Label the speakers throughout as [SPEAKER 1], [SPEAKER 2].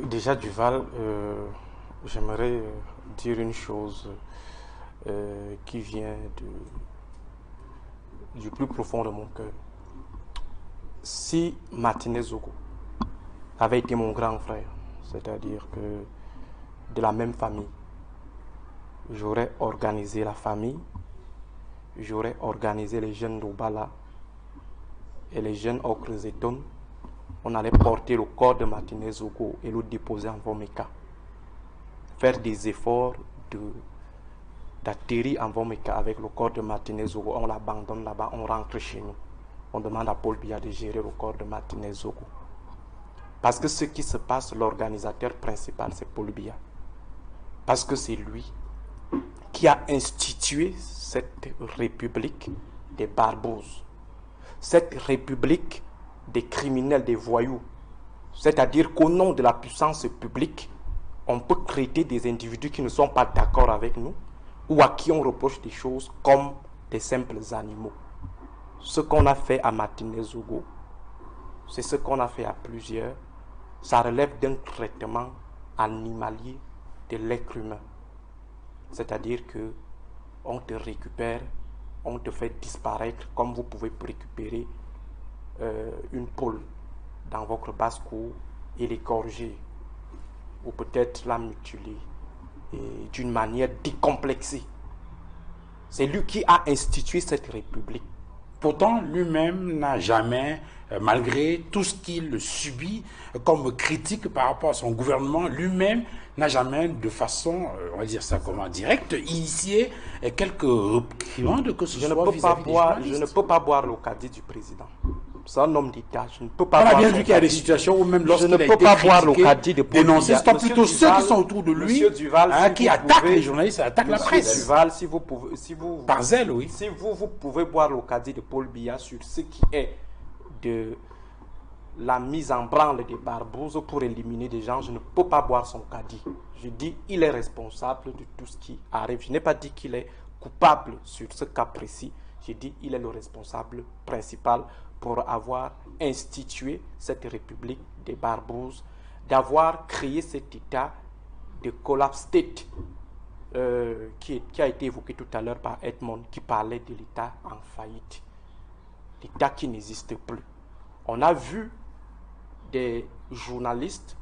[SPEAKER 1] Déjà, Duval, j'aimerais dire une chose qui vient du plus profond de mon cœur. Si Martinez Zogo avait été mon grand frère, c'est-à-dire que de la même famille, j'aurais organisé la famille, j'aurais organisé les jeunes d'Obala et les jeunes Okrezeton. On allait porter le corps de Martinez Zogo et le déposer en Vomeka. Faire des efforts d'atterrir en Vomeka avec le corps de Martinez Zogo. On l'abandonne là-bas, on rentre chez nous. On demande à Paul Biya de gérer le corps de Martinez Zogo. Parce que ce qui se passe, l'organisateur principal, c'est Paul Biya. Parce que c'est lui qui a institué cette république des barbouzes. Cette république des criminels, des voyous. C'est-à-dire qu'au nom de la puissance publique, on peut traiter des individus qui ne sont pas d'accord avec nous ou à qui on reproche des choses comme des simples animaux. Ce qu'on a fait à Martinez Zogo, c'est ce qu'on a fait à plusieurs. Ça relève d'un traitement animalier de l'être humain. C'est-à-dire que on te récupère, on te fait disparaître comme vous pouvez récupérer une poule dans votre basse-cour et l'égorger ou peut-être la mutiler d'une manière décomplexée. C'est lui qui a institué cette république.
[SPEAKER 2] Pourtant, lui-même n'a jamais, malgré tout ce qu'il subit comme critique par rapport à son gouvernement, lui-même n'a jamais, de façon, on va dire ça comment, directe, initié quelques reprimandes que ce soit vis-à-vis des journalistes.
[SPEAKER 1] Je ne peux pas boire le caddie du président. C'est un homme d'État. Je ne peux pas
[SPEAKER 2] On a
[SPEAKER 1] boire
[SPEAKER 2] bien
[SPEAKER 1] son
[SPEAKER 2] vu qu'il y a des
[SPEAKER 1] caddie.
[SPEAKER 2] situations où même
[SPEAKER 1] Je
[SPEAKER 2] lorsqu'il
[SPEAKER 1] ne
[SPEAKER 2] a
[SPEAKER 1] peux
[SPEAKER 2] été
[SPEAKER 1] pas boire le
[SPEAKER 2] critiqué,
[SPEAKER 1] caddie de Paul
[SPEAKER 2] dénoncé,
[SPEAKER 1] Biya.
[SPEAKER 2] c'est pas
[SPEAKER 1] Monsieur
[SPEAKER 2] plutôt ceux
[SPEAKER 1] Duval,
[SPEAKER 2] qui sont autour de lui
[SPEAKER 1] Monsieur Duval,
[SPEAKER 2] qui attaquent les journalistes, attaquent la presse.
[SPEAKER 1] Monsieur Duval, si vous pouvez, si vous,
[SPEAKER 2] Par zèle, oui.
[SPEAKER 1] si vous pouvez boire le caddie de Paul Biya sur ce qui est de la mise en branle des barbouzes pour éliminer des gens, je ne peux pas boire son caddie. Je dis il est responsable de tout ce qui arrive. Je n'ai pas dit qu'il est coupable sur ce cas précis. J'ai dit il est le responsable principal pour avoir institué cette république des barbouzes, d'avoir créé cet état de collapse state qui a été évoqué tout à l'heure par Edmond, qui parlait de l'état en faillite, l'état qui n'existe plus. On a vu des journalistes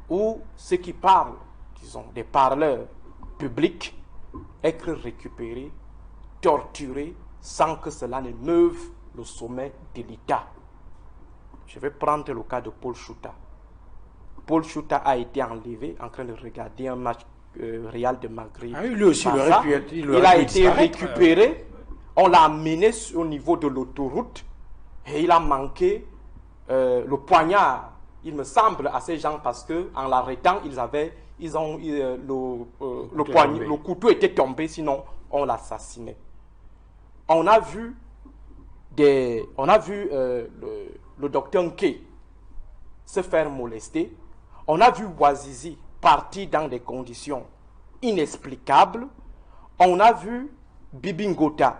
[SPEAKER 1] ou ceux qui parlent, disons, des parleurs publics, être récupérés, torturés, sans que cela ne meuve le sommet de l'État. Je vais prendre le cas de Paul Chouta. Paul Chouta a été enlevé en train de regarder un match Real de Maghreb.
[SPEAKER 2] Ah oui, lui aussi,
[SPEAKER 1] il a été récupéré, on l'a amené au niveau de l'autoroute et il a manqué le poignard, il me semble, à ces gens parce qu'en l'arrêtant, le couteau était tombé, sinon on l'assassinait. On a vu le docteur Nké se faire molester. On a vu Bouazizi partir dans des conditions inexplicables. On a vu Bibi Ngota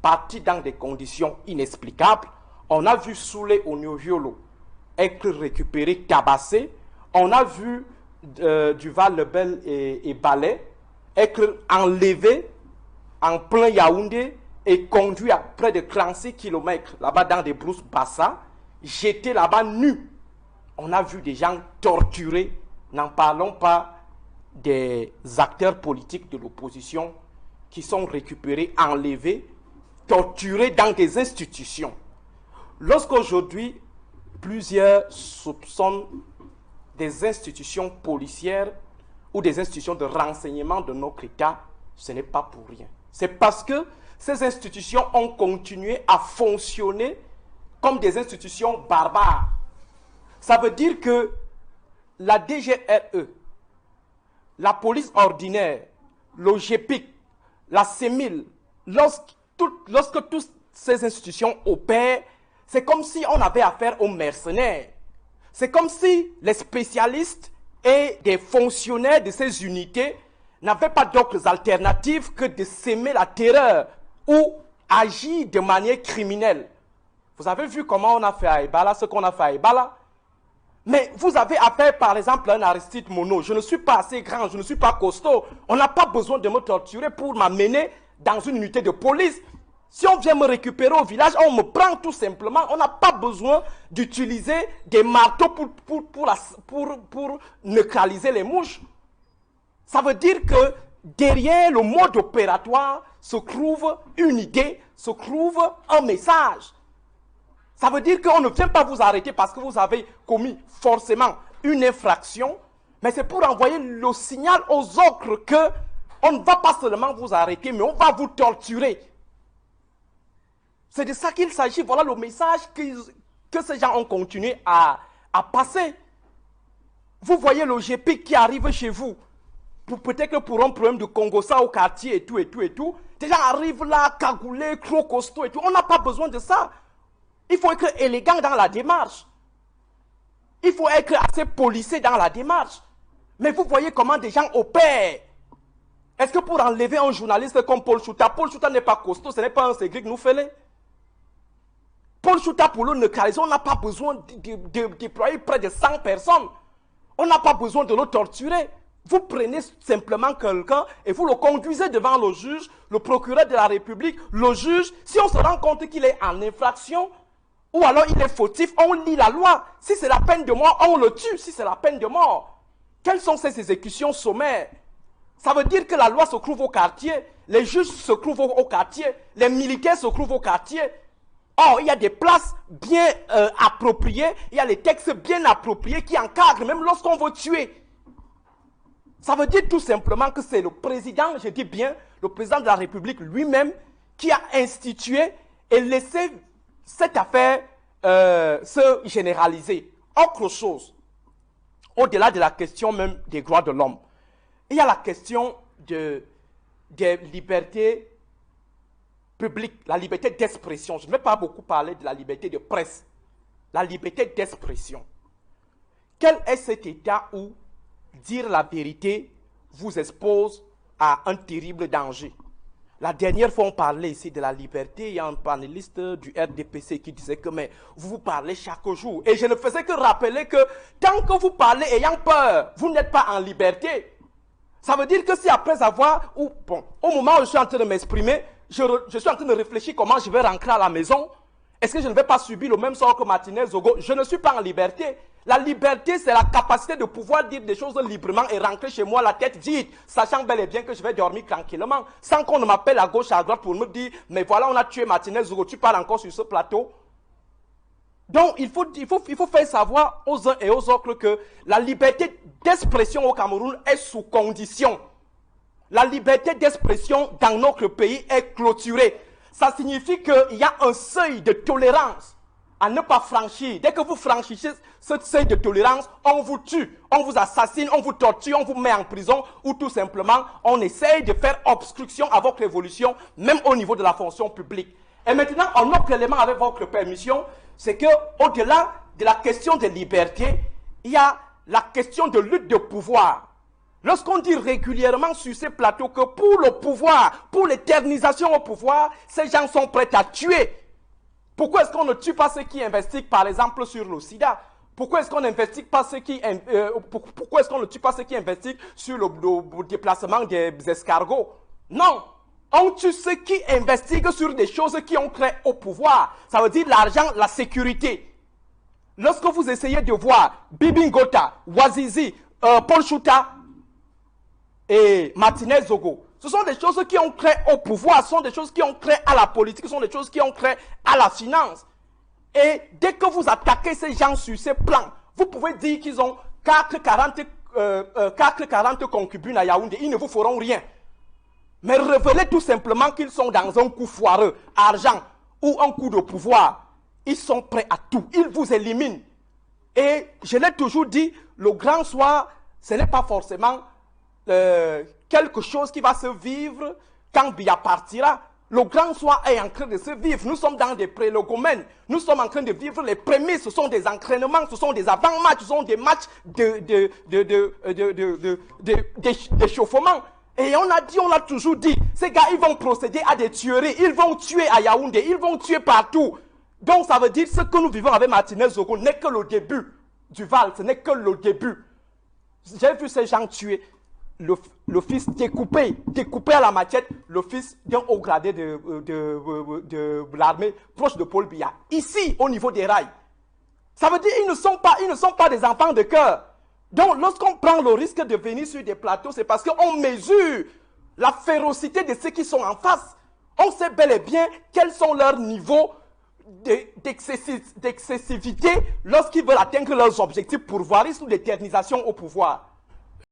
[SPEAKER 1] partir dans des conditions inexplicables. On a vu Soulé Onyoviolo être récupéré, tabassé. On a vu Duval Lebel et Ballet être enlevé en plein Yaoundé et conduit à près de 36 km là-bas dans des brousses Bassa, jeté là-bas nu. On a vu des gens torturés, n'en parlons pas des acteurs politiques de l'opposition qui sont récupérés, enlevés, torturés dans des institutions. Lorsqu'aujourd'hui, plusieurs soupçonnent des institutions policières ou des institutions de renseignement de notre État, ce n'est pas pour rien. C'est parce que ces institutions ont continué à fonctionner comme des institutions barbares. Ça veut dire que la DGRE, la police ordinaire, le GPIC, la CEMIL, lorsque toutes ces institutions opèrent, c'est comme si on avait affaire aux mercenaires. C'est comme si les spécialistes et des fonctionnaires de ces unités n'avaient pas d'autres alternatives que de s'aimer la terreur ou agir de manière criminelle. Vous avez vu comment on a fait à Ebala, ce qu'on a fait à Ebala. Mais vous avez affaire, par exemple, à un Aristide Mono. Je ne suis pas assez grand, je ne suis pas costaud. On n'a pas besoin de me torturer pour m'amener dans une unité de police. Si on vient me récupérer au village, on me prend tout simplement. On n'a pas besoin d'utiliser des marteaux pour neutraliser les mouches. Ça veut dire que derrière le mode opératoire se trouve une idée, se trouve un message. Ça veut dire qu'on ne vient pas vous arrêter parce que vous avez commis forcément une infraction, mais c'est pour envoyer le signal aux autres que on ne va pas seulement vous arrêter, mais on va vous torturer. C'est de ça qu'il s'agit. Voilà le message que ces gens ont continué à passer. Vous voyez le GP qui arrive chez vous, peut-être que pour un problème de Congo, ça au quartier et tout, des gens arrivent là, cagoulés, trop costauds et tout. On n'a pas besoin de ça. Il faut être élégant dans la démarche. Il faut être assez policé dans la démarche. Mais vous voyez comment des gens opèrent. Est-ce que pour enlever un journaliste comme Paul Chouta n'est pas costaud, ce n'est pas un Cédric Noufélé. Paul Chouta, pour le neutraliser, on n'a pas besoin de déployer près de 100 personnes. On n'a pas besoin de le torturer. Vous prenez simplement quelqu'un et vous le conduisez devant le juge, le procureur de la République, le juge. Si on se rend compte qu'il est en infraction, ou alors il est fautif, on lit la loi. Si c'est la peine de mort, on le tue. Si c'est la peine de mort. Quelles sont ces exécutions sommaires? Ça veut dire que la loi se trouve au quartier, les juges se trouvent au quartier, les militaires se trouvent au quartier. Or, il y a des places bien appropriées, il y a les textes bien appropriés qui encadrent même lorsqu'on veut tuer. Ça veut dire tout simplement que c'est le président, je dis bien, le président de la République lui-même qui a institué et laissé cette affaire se généraliser. Autre chose, au-delà de la question même des droits de l'homme, il y a la question des libertés publiques, la liberté d'expression. Je ne vais pas beaucoup parler de la liberté de presse, la liberté d'expression. Quel est cet état où dire la vérité vous expose à un terrible danger? La dernière fois, on parlait ici de la liberté. Il y a un panéliste du RDPC qui disait que mais vous parlez chaque jour. Et je ne faisais que rappeler que tant que vous parlez ayant peur, vous n'êtes pas en liberté. Ça veut dire que si après avoir, au moment où je suis en train de m'exprimer, je suis en train de réfléchir comment je vais rentrer à la maison, est-ce que je ne vais pas subir le même sort que Martinez Zogo? Je ne suis pas en liberté. La liberté, c'est la capacité de pouvoir dire des choses librement et rentrer chez moi la tête vide, sachant bel et bien que je vais dormir tranquillement, sans qu'on ne m'appelle à gauche, à droite pour me dire, mais voilà, on a tué Martinez Zogo, tu parles encore sur ce plateau. Donc, il faut faire savoir aux uns et aux autres que la liberté d'expression au Cameroun est sous condition. La liberté d'expression dans notre pays est clôturée. Ça signifie qu'il y a un seuil de tolérance à ne pas franchir. Dès que vous franchissez ce seuil de tolérance, on vous tue, on vous assassine, on vous torture, on vous met en prison ou tout simplement, on essaye de faire obstruction à votre évolution, même au niveau de la fonction publique. Et maintenant, un autre élément avec votre permission, c'est qu'au-delà de la question de liberté, il y a la question de lutte de pouvoir. Lorsqu'on dit régulièrement sur ces plateaux que pour le pouvoir, pour l'éternisation au pouvoir, ces gens sont prêts à tuer. Pourquoi est-ce qu'on ne tue pas ceux qui investiguent, par exemple, sur le sida? Pourquoi est-ce qu'on n'investigue pas ceux qui, pourquoi est-ce qu'on ne tue pas ceux qui investiguent sur le déplacement des escargots? Non, on tue ceux qui investiguent sur des choses qui ont trait au pouvoir. Ça veut dire l'argent, la sécurité. Lorsque vous essayez de voir Bibi Ngota, Wazizi, Paul Chouta et Martinez Zogo, ce sont des choses qui ont trait au pouvoir, ce sont des choses qui ont trait à la politique, ce sont des choses qui ont trait à la finance. Et dès que vous attaquez ces gens sur ces plans, vous pouvez dire qu'ils ont 40 concubines à Yaoundé, ils ne vous feront rien. Mais révélez tout simplement qu'ils sont dans un coup foireux, argent ou un coup de pouvoir. Ils sont prêts à tout, ils vous éliminent. Et je l'ai toujours dit, le grand soir, ce n'est pas forcément quelque chose qui va se vivre quand Biya partira. Le grand soir est en train de se vivre. Nous sommes dans des prélogomènes. Nous sommes en train de vivre les prémices. Ce sont des entraînements, ce sont des avant-matchs, ce sont des matchs d'échauffement. Et on a dit, on a toujours dit, ces gars, ils vont procéder à des tueries. Ils vont tuer à Yaoundé, ils vont tuer partout. Donc ça veut dire ce que nous vivons avec Martinez Zogo n'est que le début. du Val, ce n'est que le début. J'ai vu ces gens tuer le fils découpé à la machette, le fils d'un haut gradé de l'armée proche de Paul Biya. Ici, au niveau des rails. Ça veut dire qu'ils ne sont pas des enfants de cœur. Donc, lorsqu'on prend le risque de venir sur des plateaux, c'est parce qu'on mesure la férocité de ceux qui sont en face. On sait bel et bien quels sont leurs niveaux d'excessivité lorsqu'ils veulent atteindre leurs objectifs pourvoiristes ou d'éternisation au pouvoir.